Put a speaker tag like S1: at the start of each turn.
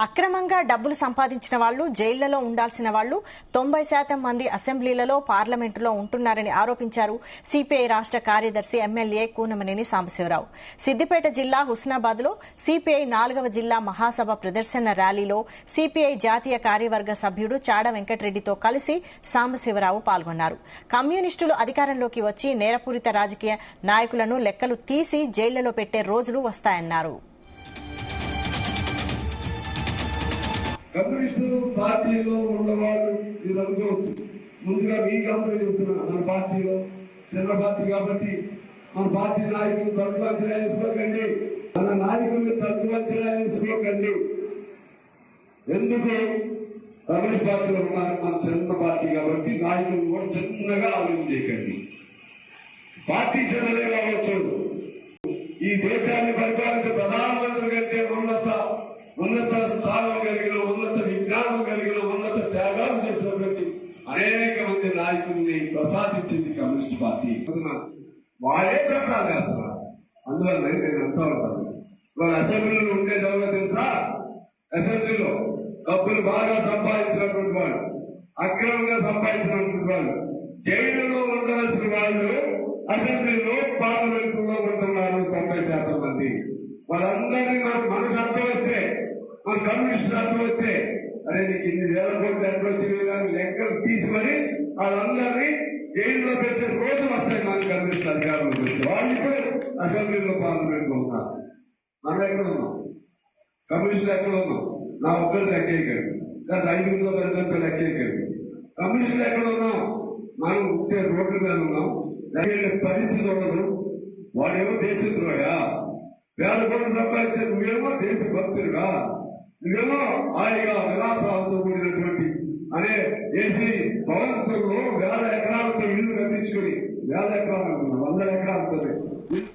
S1: అక్రమంగా డబ్బులు సంపాదించిన వాళ్లు జైళ్లలో ఉండాల్సిన వాళ్లు 90% మంది అసెంబ్లీలలో పార్లమెంటులో ఉంటున్నారని ఆరోపించారు సిపిఐ రాష్ట్ర కార్యదర్శి ఎమ్మెల్యే కూనమనేని సాంబశివరావు. సిద్దిపేట జిల్లా హుస్నాబాద్లో సిపిఐ 4వ జిల్లా మహాసభ ప్రదర్శన ర్యాలీలో సిపిఐ జాతీయ కార్యవర్గ సభ్యుడు చాడ వెంకటరెడ్డితో కలిసి సాంబశివరావు పాల్గొన్నారు. కమ్యూనిస్టులు అధికారంలోకి వచ్చి నేరపూరిత రాజకీయ నాయకులను లెక్కలు తీసి జైళ్లలో పెట్టే రోజులు వస్తాయన్నారు.
S2: కమ్యూనిస్టు పార్టీలో ఉన్నవాళ్ళు మీరు అనుకోవచ్చు. ముందుగా మీకు అందరూ చెబుతున్నా, మన పార్టీలో చిన్న పార్టీ కాబట్టి మన పార్టీ నాయకులు తక్కువ అంచనా వేసుకోకండి, మన నాయకులు తక్కువ అంచనా వేసుకోకండి. ఎందుకు కమ్యూనిస్ట్ పార్టీలో ఉన్నారు, మన చిన్న పార్టీ కాబట్టి నాయకులు కూడా చిన్నగా ఆలోచన చేయకండి. పార్టీ చిన్నదే కావచ్చు, ఈ దేశాన్ని పరిపాలించే ప్రధానమంత్రి కంటే ఉన్నత స్థానం కలిగిన, ఉన్నత విజ్ఞానం కలిగిన, ఉన్నత త్యాగాలు చేసినటువంటి అనేక మంది నాయకుల్ని ప్రసాదించింది కమ్యూనిస్ట్ పార్టీ. వాళ్ళే చట్టాలు వేస్తున్నారు. అందువల్ల నేను అంటూ ఉంటాను, వాళ్ళ అసెంబ్లీలో ఉండేది ఎవరో తెలుసా? అసెంబ్లీలో డబ్బులు బాగా సంపాదించినటువంటి వాళ్ళు, అక్రమంగా సంపాదించినటువంటి వాళ్ళు, జైలులో ఉండవలసిన వాళ్ళు అసెంబ్లీలో పార్లమెంటులో ఉంటున్నారు 90% మంది. వాళ్ళందరినీ మనసు అర్థం వస్తే, మన కమ్యూనిస్ట్ అర్థం వస్తే, అరే నీకు ఇన్ని వేల కోట్లు ఎక్కడ వచ్చినాయి లెక్కలు తీసుకొని వాళ్ళందరినీ జైల్లో పెట్టే రోజు వస్తాయి. మన కమ్యూనిస్ట్ అధికారంలో వాళ్ళు ఇప్పుడు అసెంబ్లీలో పార్లమెంట్ లో ఉన్నారు. మనం ఎక్కడ ఉన్నాం? కమ్యూనిస్టులు ఎక్కడ ఉన్నాం? నా ఒక్కరు లెక్కేయకండి, లేదా 510 లెక్కేయకండి. కమ్యూనిస్టులు ఎక్కడ ఉన్నాం? మనం ఉంటే రోడ్ల మీద ఉన్నాం. పరిస్థితి ఉండదు. వాడేమో దేశద్రోహా, వేల కోట్లు సంపాదించే నువ్వేమో దేశ భక్తులుగా, నువ్వేమో హాయిగా విలాసాలతో కూడినటువంటి అనే ఏసీ భవంతుల్లో 1000 ఎకరాలతో ఇల్లు కట్టించుకుని, 1000 ఎకరాలు 100 ఎకరాలతో